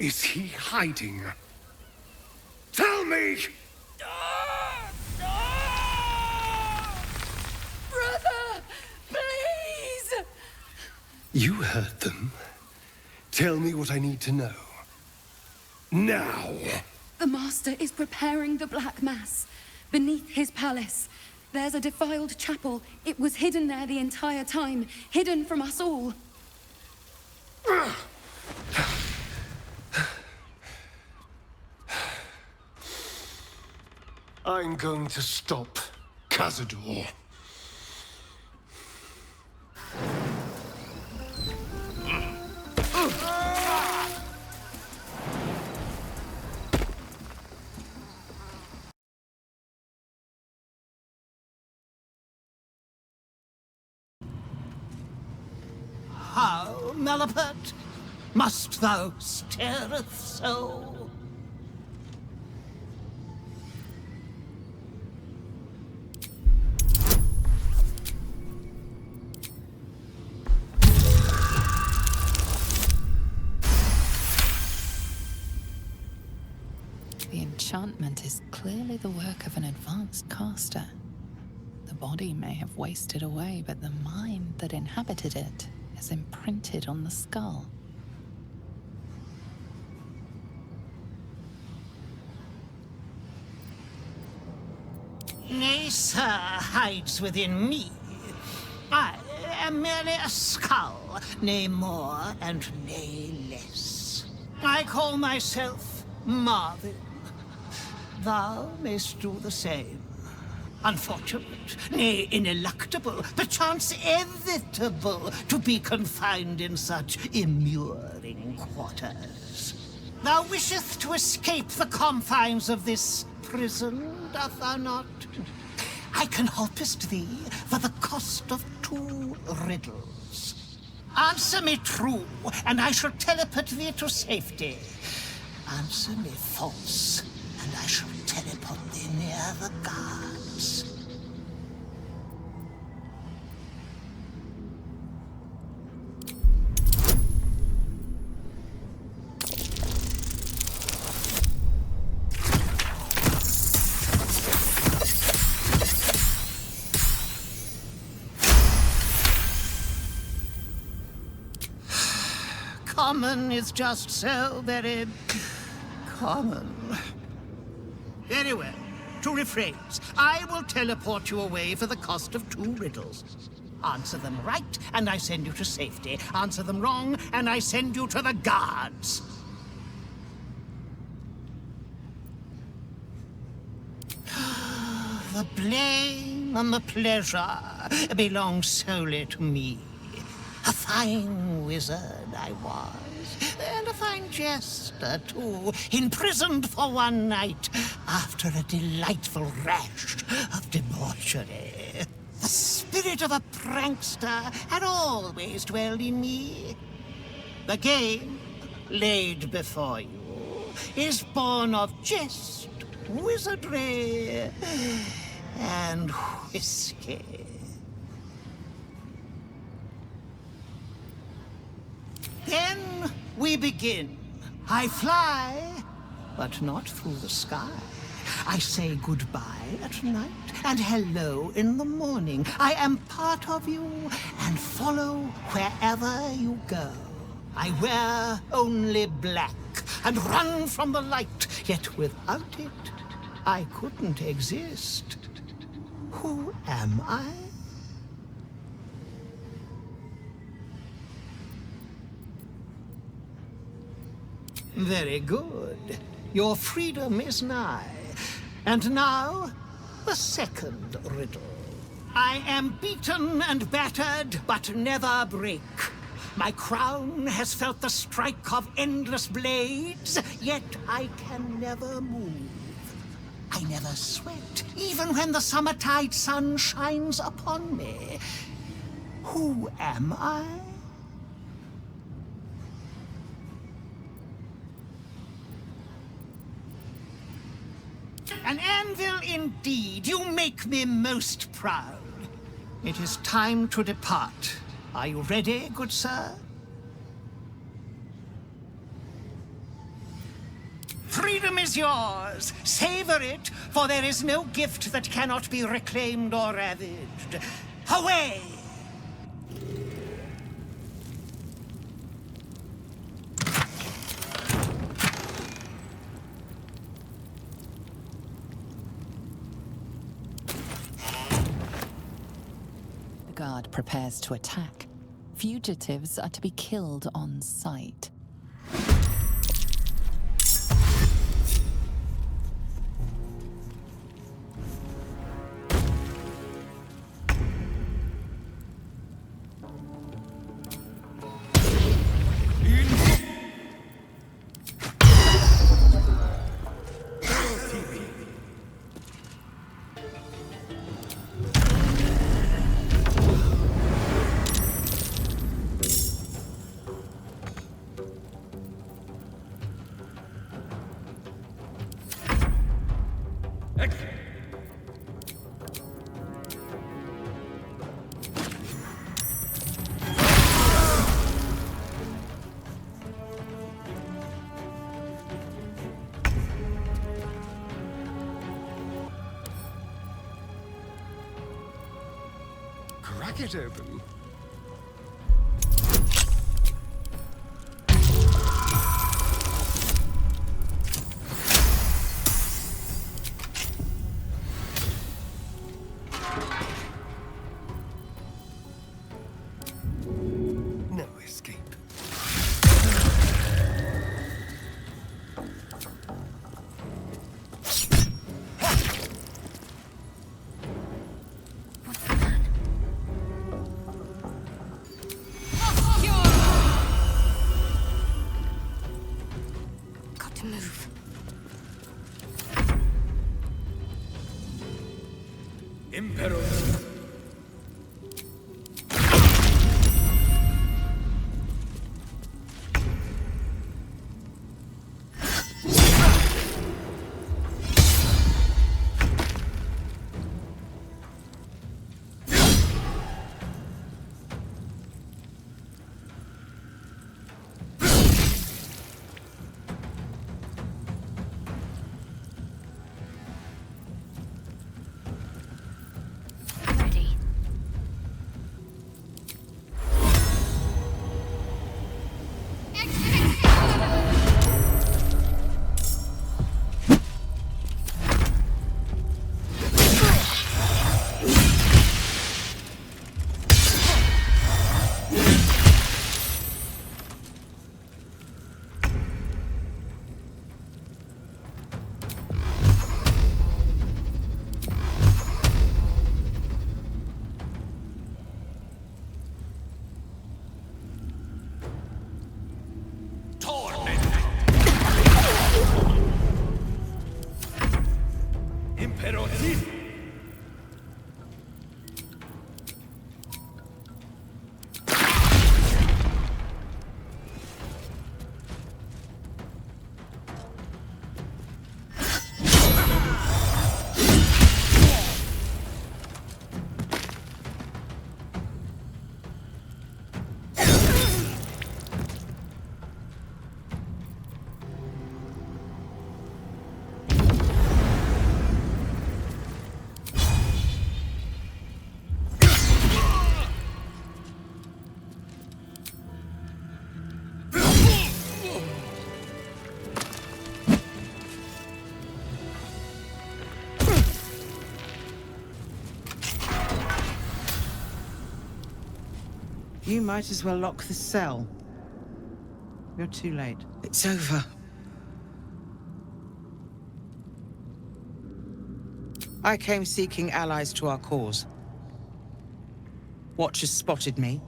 is he hiding? Tell me! Brother! Please! You heard them. Tell me what I need to know. Now! The Master is preparing the Black Mass. Beneath his palace. There's a defiled chapel. It was hidden there the entire time. Hidden from us all. I'm going to stop Cazador. How, Malapert? Must thou stareth so? The enchantment is clearly the work of an advanced caster. The body may have wasted away, but the mind that inhabited it is imprinted on the skull. Nay, sir, hides within me. I am merely a skull, nay more and nay less. I call myself Marvin. Thou mayst do the same. Unfortunate, nay, ineluctable, perchance inevitable, to be confined in such immuring quarters. Thou wishest to escape the confines of this prison, doth thou not? I can helpest thee for the cost of 2 riddles. Answer me true, and I shall teleport thee to safety. Answer me false, and I shall teleport thee near the guards. Common is just so very common. Very well. To rephrase, I will teleport you away for the cost of 2 riddles. Answer them right, and I send you to safety. Answer them wrong, and I send you to the guards. The blame and the pleasure belong solely to me. A fine wizard I was, and a fine jester, too, imprisoned for one night after a delightful rash of debauchery. The spirit of a prankster had always dwelled in me. The game laid before you is born of jest, wizardry, and whiskey. Then we begin. I fly, but not through the sky. I say goodbye at night and hello in the morning. I am part of you and follow wherever you go. I wear only black and run from the light, yet without it, I couldn't exist. Who am I? Very good. Your freedom is nigh. And now, the second riddle. I am beaten and battered, but never break. My crown has felt the strike of endless blades, yet I can never move. I never sweat, even when the summertide sun shines upon me. Who am I? An anvil indeed. You make me most proud. It is time to depart. Are you ready, good sir? is yours. Savor it, for there is no gift that cannot be reclaimed or ravaged. Away! The guard prepares to attack. Fugitives are to be killed on sight. Crack it open. No escape. Got to move. Imperator. Ready. Imperator. You might as well lock the cell. You're too late. It's over. I came seeking allies to our cause. Watchers spotted me,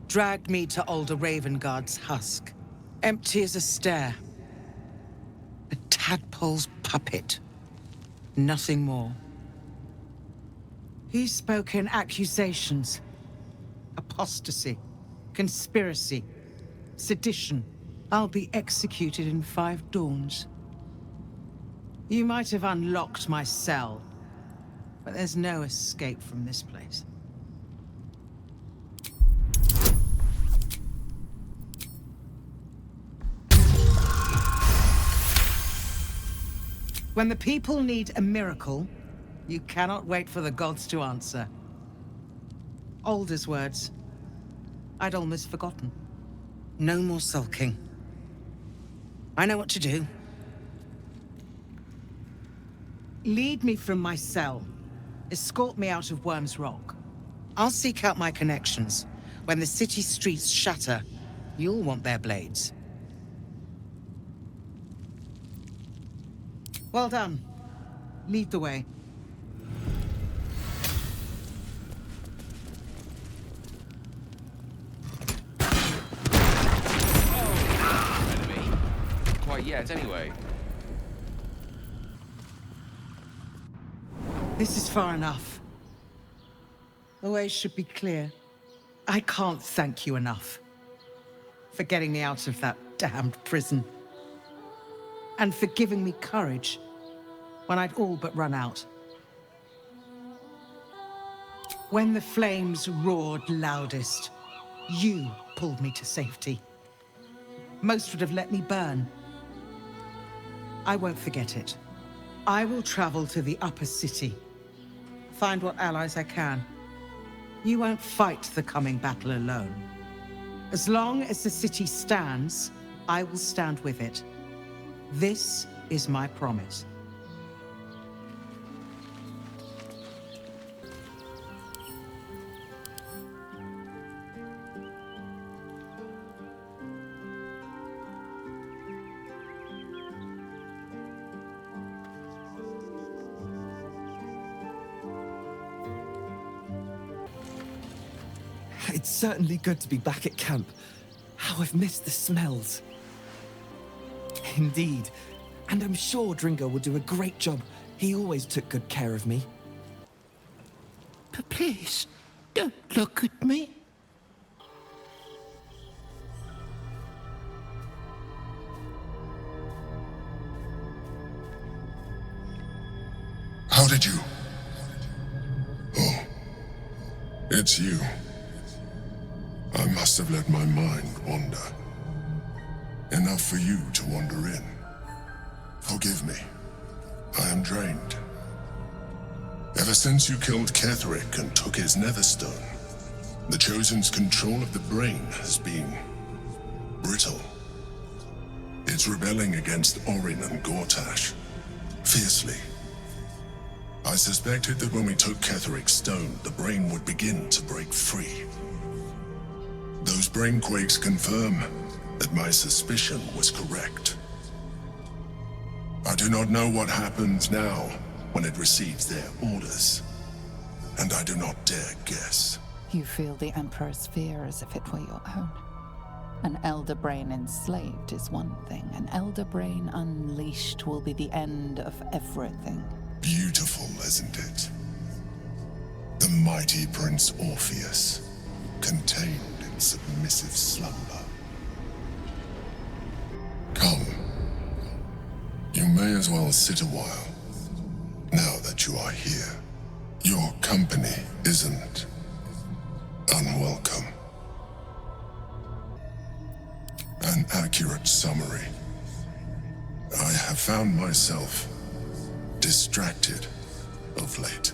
dragged me to Alder Ravengard's husk. Empty as a stare. A tadpole's puppet. Nothing more. He spoke in accusations. Apostasy, conspiracy, sedition. I'll be executed in 5 dawns. You might have unlocked my cell, but there's no escape from this place. When the people need a miracle, you cannot wait for the gods to answer. Alder's words. I'd almost forgotten. No more sulking. I know what to do. Lead me from my cell. Escort me out of Worm's Rock. I'll seek out my connections. When the city streets shatter, you'll want their blades. Well done. Lead the way. Enemy? Quite yet, anyway. This is far enough. The way should be clear. I can't thank you enough for getting me out of that damned prison. And for giving me courage when I'd all but run out. When the flames roared loudest, you pulled me to safety. Most would have let me burn. I won't forget it. I will travel to the upper city. Find what allies I can. You won't fight the coming battle alone. As long as the city stands, I will stand with it. This is my promise. It's certainly good to be back at camp. How I've missed the smells. Indeed. And I'm sure Dringo will do a great job. He always took good care of me. But please, don't look at me. How did you? Oh, it's you. I must have let my mind wander. Enough for you to wander in. Forgive me. I am drained. Ever since you killed Ketheric and took his netherstone, the Chosen's control of the brain has been brittle. It's rebelling against Orin and Gortash, fiercely. I suspected that when we took Ketheric's stone, the brain would begin to break free. Those brain quakes confirm that my suspicion was correct. I do not know what happens now when it receives their orders, and I do not dare guess. You feel the Emperor's fear as if it were your own. An Elder Brain enslaved is one thing. An Elder Brain unleashed will be the end of everything. Beautiful, isn't it? The mighty Prince Orpheus, contained in submissive slumber. Come. You may as well sit a while, now that you are here. Your company isn't unwelcome. An accurate summary. I have found myself distracted of late.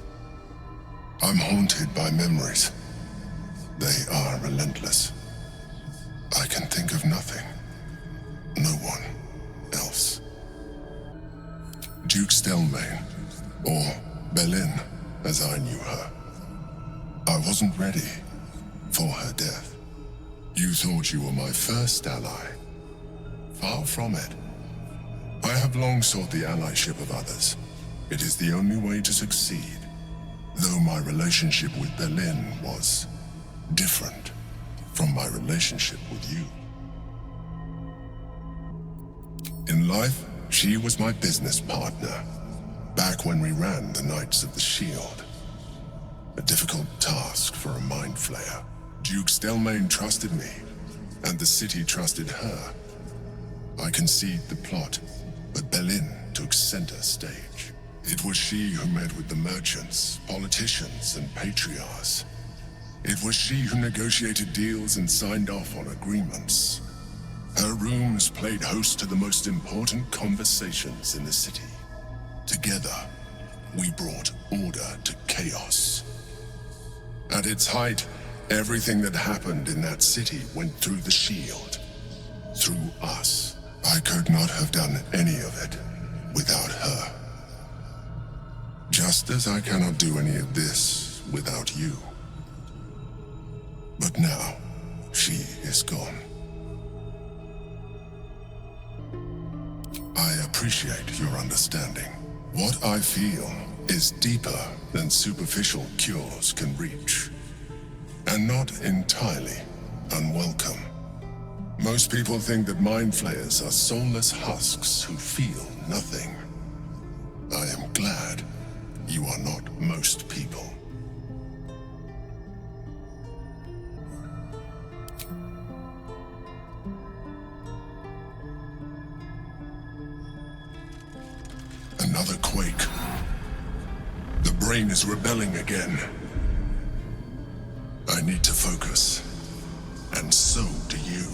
I'm haunted by memories. They are relentless. I can think of nothing. No one else. Duke Stelmane, or Belin, as I knew her. I wasn't ready for her death. You thought you were my first ally. Far from it. I have long sought the allyship of others. It is the only way to succeed, though my relationship with Belin was different from my relationship with you. In life, she was my business partner, back when we ran the Knights of the Shield. A difficult task for a mind flayer. Duke Stelmane trusted me, and the city trusted her. I conceived the plot, but Belin took center stage. It was she who met with the merchants, politicians, and patriarchs. It was she who negotiated deals and signed off on agreements. Her rooms played host to the most important conversations in the city. Together, we brought order to chaos. At its height, everything that happened in that city went through the shield. Through us. I could not have done any of it without her. Just as I cannot do any of this without you. But now, she is gone. I appreciate your understanding. What I feel is deeper than superficial cures can reach. And not entirely unwelcome. Most people think that mind flayers are soulless husks who feel nothing. I am glad you are not most people. Another quake. The brain is rebelling again. I need to focus. And so do you.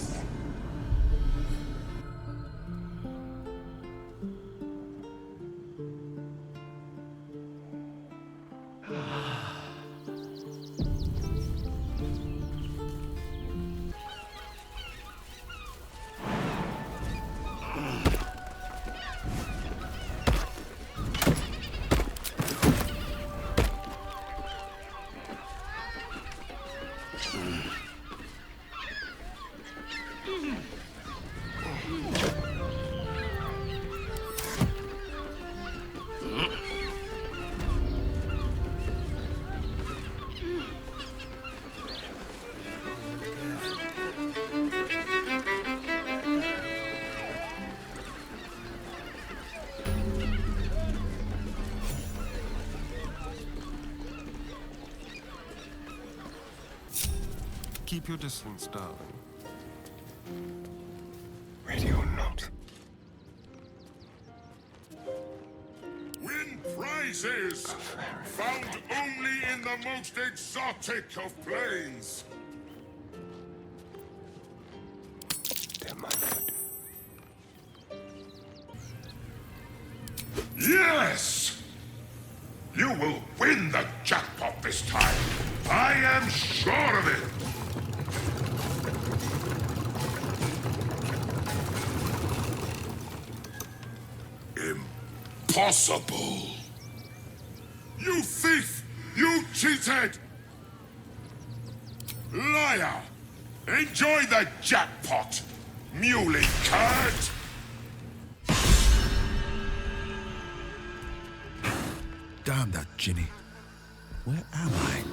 Keep your distance, darling. Ready or not. Win prizes! Found only in the most exotic of planes! They're my good. Yes! You will win the jackpot this time! I am sure of it! Impossible! You thief! You cheated! Liar! Enjoy the jackpot, muley curd! Damn that Ginny. Where am I?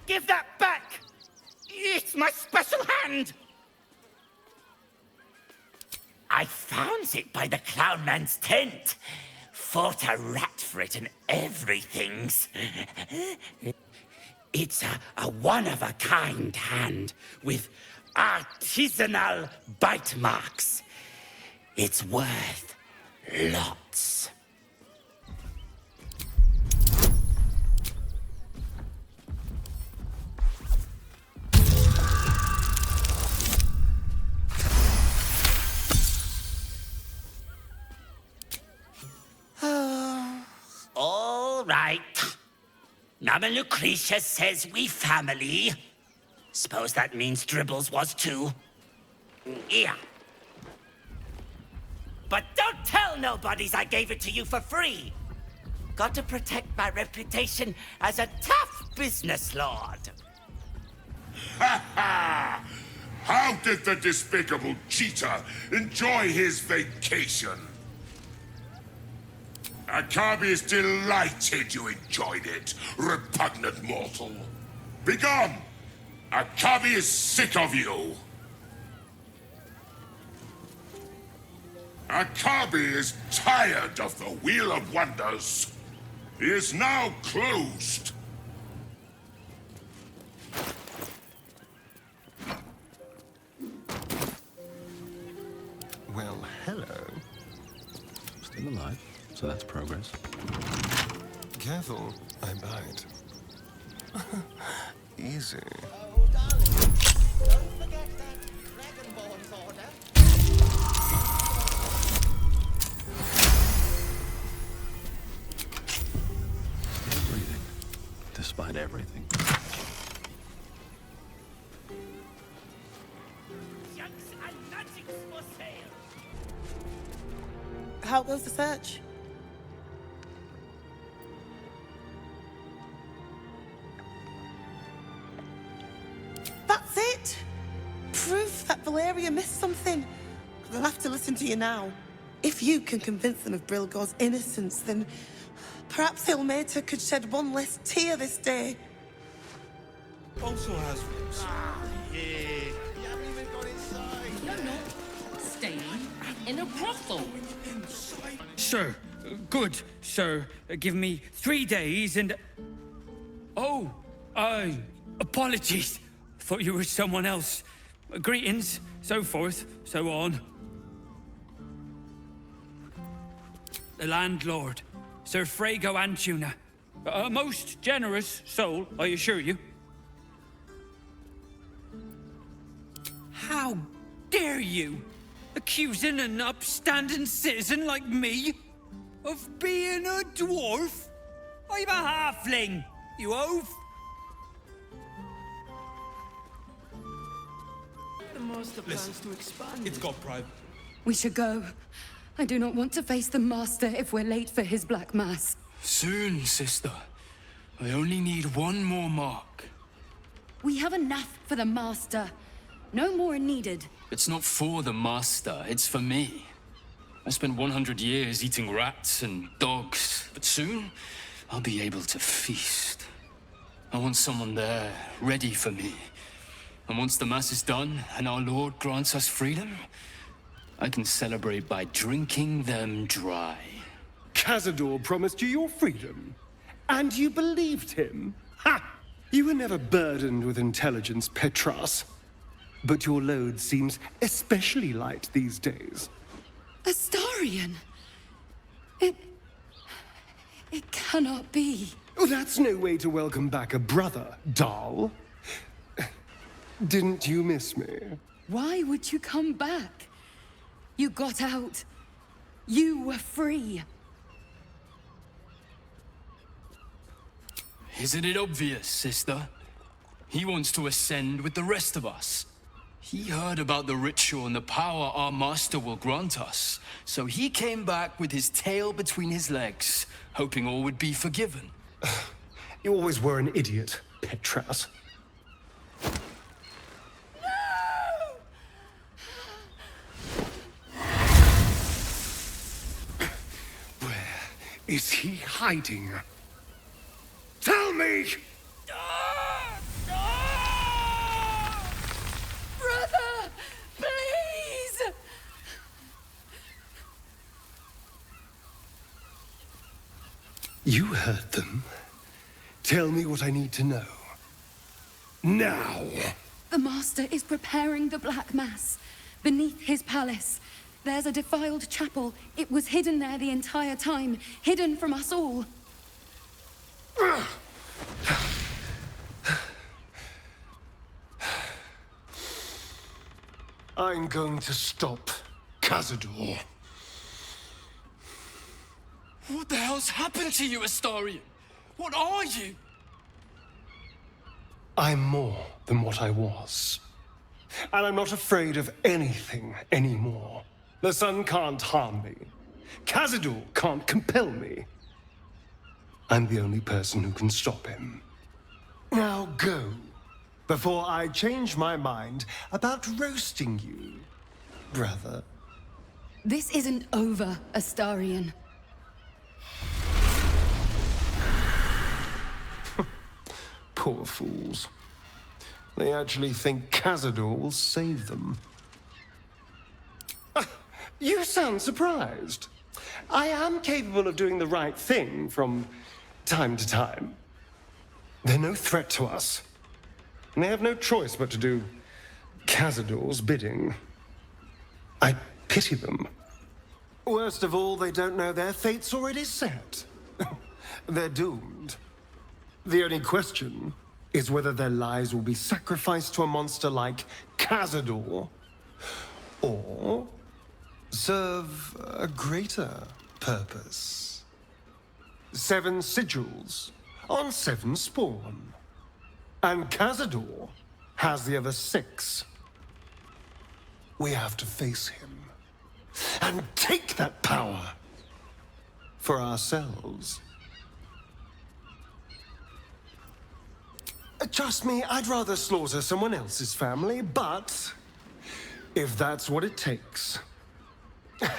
Give that back! It's my special hand! I found it by the clown man's tent. Fought a rat for it and everything's. It's a one-of-a-kind hand with artisanal bite marks. It's worth lots. All right. Mama Lucretia says we family. Suppose that means Dribbles was too. Yeah. But don't tell nobodies I gave it to you for free. Got to protect my reputation as a tough business lord. Ha ha! How did the despicable cheater enjoy his vacation? Akabi is delighted you enjoyed it, repugnant mortal. Begone! Akabi is sick of you! Akabi is tired of the Wheel of Wonders. He is now closed. Well, hello. Still alive, so that's progress. Careful, I bite. Easy. Oh, darling, don't forget that Dragonborn's order. Still breathing, despite everything. How goes the search? That's it! Proof that Valeria missed something. They'll have to listen to you now. If you can convince them of Brilgor's innocence, then perhaps Ilmater could shed one less tear this day. Also has ribs. You haven't even got inside. No. Staying in a brothel. Sir, good, sir. Give me 3 days and... Oh, apologies. Thought you were someone else. Greetings, so forth, so on. The landlord, Sir Frago Antuna. A most generous soul, I assure you. How dare you? Accusing an upstanding citizen like me of being a dwarf? I'm a halfling, you oaf. The master plans to expand. It's got pride. We should go. I do not want to face the master if we're late for his black mass. Soon, sister. I only need one more mark. We have enough for the master. No more needed. It's not for the master, it's for me. I spent 100 years eating rats and dogs, but soon I'll be able to feast. I want someone there, ready for me. And once the mass is done and our Lord grants us freedom, I can celebrate by drinking them dry. Cazador promised you your freedom, and you believed him? Ha! You were never burdened with intelligence, Petras. But your load seems especially light these days. Astarion? It cannot be. Oh, that's no way to welcome back a brother, doll. Didn't you miss me? Why would you come back? You got out. You were free. Isn't it obvious, sister? He wants to ascend with the rest of us. He heard about the ritual and the power our master will grant us. So he came back with his tail between his legs, hoping all would be forgiven. You always were an idiot, Petras. Where is he hiding? Tell me! You heard them. Tell me what I need to know. Now! The Master is preparing the Black Mass. Beneath his palace, there's a defiled chapel. It was hidden there the entire time, hidden from us all. I'm going to stop Cazador. What the hell's happened to you, Astarion? What are you? I'm more than what I was. And I'm not afraid of anything anymore. The sun can't harm me. Cazador can't compel me. I'm the only person who can stop him. Now go, before I change my mind about roasting you, brother. This isn't over, Astarion. Poor fools. They actually think Cazador will save them. You sound surprised. I am capable of doing the right thing from time to time. They're no threat to us. And they have no choice but to do Cazador's bidding. I pity them. Worst of all, they don't know their fate's already set. They're doomed. The only question is whether their lives will be sacrificed to a monster like Cazador, or serve a greater purpose. 7 sigils on 7 spawn. And Cazador has the other 6. We have to face him and take that power for ourselves. Trust me, I'd rather slaughter someone else's family, but if that's what it takes.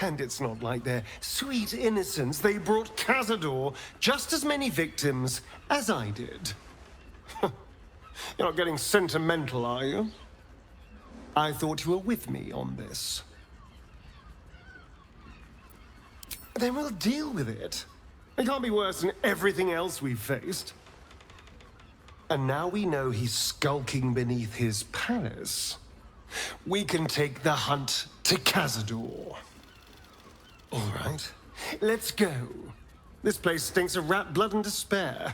And it's not like their sweet innocence. They brought Cazador just as many victims as I did. You're not getting sentimental, are you? I thought you were with me on this. Then we'll deal with it. It can't be worse than everything else we've faced. And now we know he's skulking beneath his palace. We can take the hunt to Cazador. All right, let's go. This place stinks of rat blood and despair.